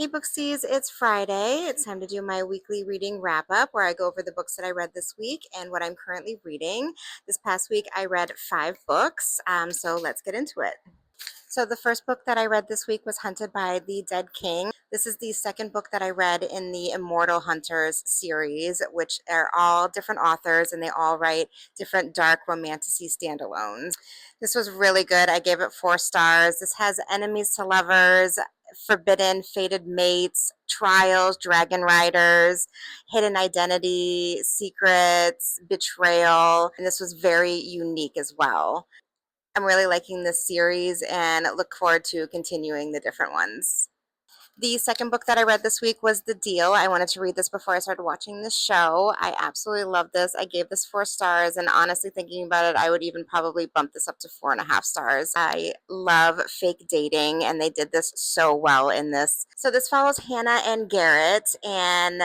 Hey Booksies, it's Friday. It's time to do my weekly reading wrap up where I go over the books that I read this week and what I'm currently reading. This past week I read 5 books, so let's get into it. So the first book that I read this week was Hunted by the Dead King. This is the second book that I read in the Immortal Hunters series, which are all different authors and they all write different dark romantasy standalones. This was really good. I gave it 4 stars. This has enemies to lovers, forbidden, fated mates, trials, dragon riders, hidden identity, secrets, betrayal, and this was very unique as well. I'm really liking this series and look forward to continuing the different ones. The second book that I read this week was The Deal. I wanted to read this before I started watching the show. I absolutely love this. I gave this 4 stars, and honestly, thinking about it, I would even probably bump this up to 4.5 stars. I love fake dating, and they did this so well in this. So this follows Hannah and Garrett, and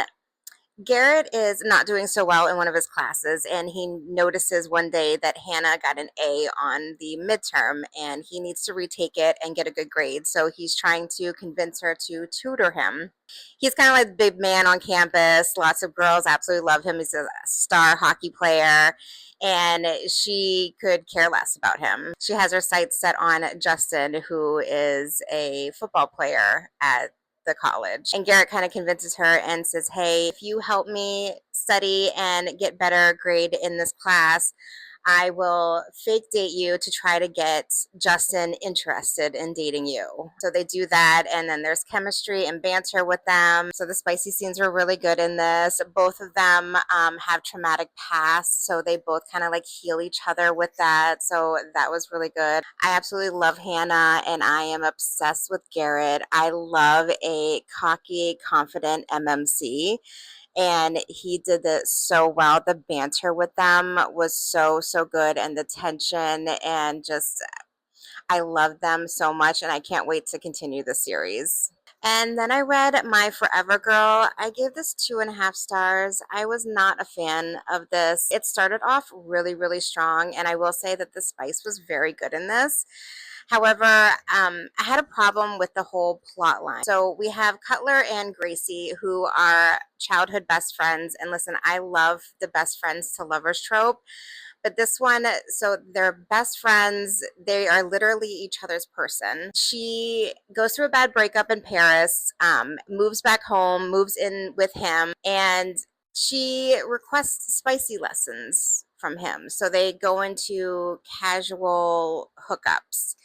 Garrett is not doing so well in one of his classes, and he notices one day that Hannah got an A on the midterm, and he needs to retake it and get a good grade. So he's trying to convince her to tutor him. He's kind of like the big man on campus. Lots of girls absolutely love him. He's a star hockey player, and she could care less about him. She has her sights set on Justin, who is a football player at the college. And Garrett kind of convinces her and says, hey, if you help me study and get better grade in this class, I will fake date you to try to get Justin interested in dating you. So they do that, and then there's chemistry and banter with them. So the spicy scenes were really good in this. Both of them have traumatic pasts, so they both kind of like heal each other with that. So that was really good. I absolutely love Hannah, and I am obsessed with Garrett. I love a cocky, confident MMC, and he did it so well. The banter with them was so good, and the tension, and just I love them so much, and I can't wait to continue the series. And then I read My Forever Girl. I gave this 2.5 stars. I was not a fan of this. It started off really strong, and I will say that the spice was very good in this. However, I had a problem with the whole plot line. So we have Cutler and Gracie, who are childhood best friends. And listen, I love the best friends to lovers trope. But this one, so they're best friends. They are literally each other's person. She goes through a bad breakup in Paris, moves back home, moves in with him, and she requests spicy lessons from him. So they go into casual hookups.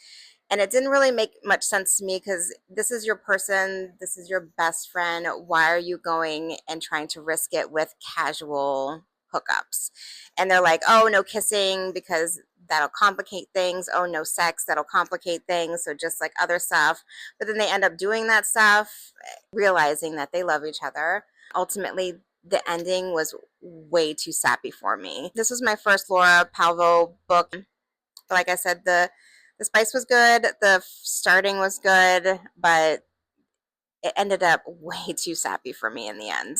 And it didn't really make much sense to me because this is your person, this is your best friend. Why are you going and trying to risk it with casual hookups? And they're like, oh, no kissing because that'll complicate things. Oh, no sex, that'll complicate things. So just like other stuff. But then they end up doing that stuff, realizing that they love each other. Ultimately, the ending was way too sappy for me. This was my first Laura Pavlov book. Like I said, the spice was good, the starting was good, but it ended up way too sappy for me in the end.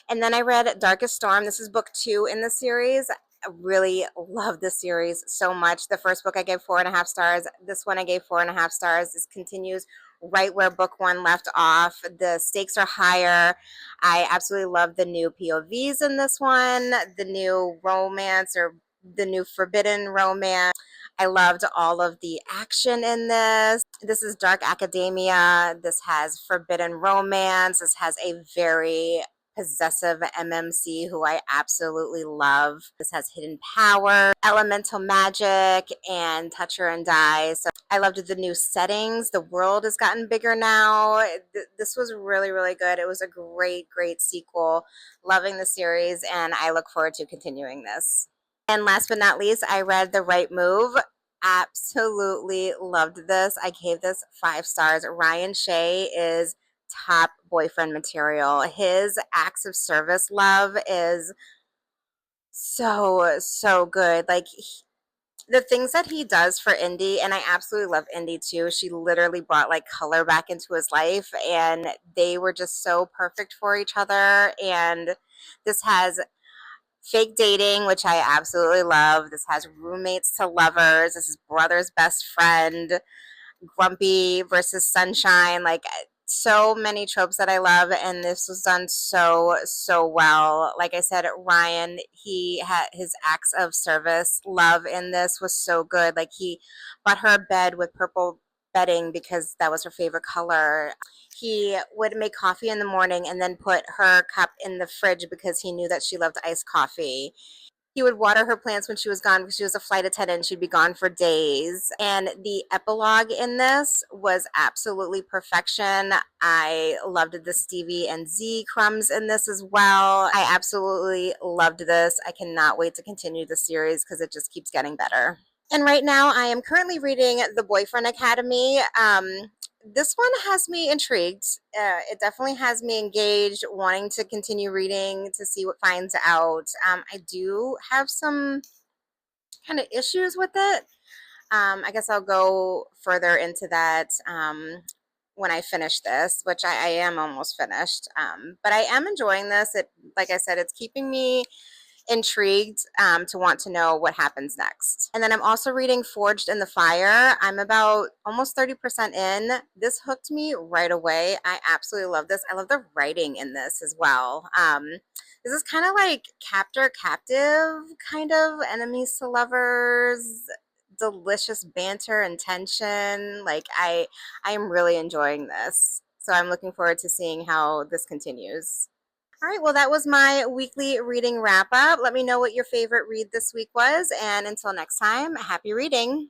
And then I read Darkest Storm. This is book 2 in the series. I really love this series so much. The first book I gave 4.5 stars. This one I gave 4.5 stars. This continues right where book 1 left off. The stakes are higher. I absolutely love the new POVs in this one, the new romance or the new forbidden romance. I loved all of the action in this. This is dark academia. This has forbidden romance. This has a very possessive MMC who I absolutely love. This has hidden power, elemental magic, and touch her and die. So I loved the new settings. The world has gotten bigger now. This was really good. It was a great sequel. Loving the series, and I look forward to continuing this. And last but not least, I read The Right Move. Absolutely loved this. I gave this 5 stars. Ryan Shea is top boyfriend material. His acts of service love is so good. Like the things that he does for Indy, and I absolutely love Indy too. She literally brought like color back into his life, and they were just so perfect for each other. And this has fake dating, which I absolutely love. This has roommates to lovers. This is brother's best friend, grumpy versus sunshine. Like so many tropes that I love, and this was done so well. Like I said, Ryan, he had his acts of service love in this was so good. Like he bought her a bed with purple bedding because that was her favorite color. He would make coffee in the morning and then put her cup in the fridge because he knew that she loved iced coffee. He would water her plants when she was gone because she was a flight attendant and she'd be gone for days. And the epilogue in this was absolutely perfection. I loved the Stevie and Z crumbs in this as well. I absolutely loved this. I cannot wait to continue the series because it just keeps getting better. And right now I am currently reading The Boyfriend Academy. This one has me intrigued. It definitely has me engaged, wanting to continue reading to see what finds out. I do have some kind of issues with it. I guess I'll go further into that when I finish this, which I am almost finished. But I am enjoying this. It, like I said, it's keeping me intrigued to want to know what happens next. And then I'm also reading Forged in the Fire. I'm about almost 30% in. This hooked me right away. I absolutely love this. I love the writing in this as well. This is kind of like captor captive, kind of enemies to lovers, delicious banter and tension. Like I am really enjoying this. So I'm looking forward to seeing how this continues. All right, well, that was my weekly reading wrap up. Let me know what your favorite read this week was. And until next time, happy reading.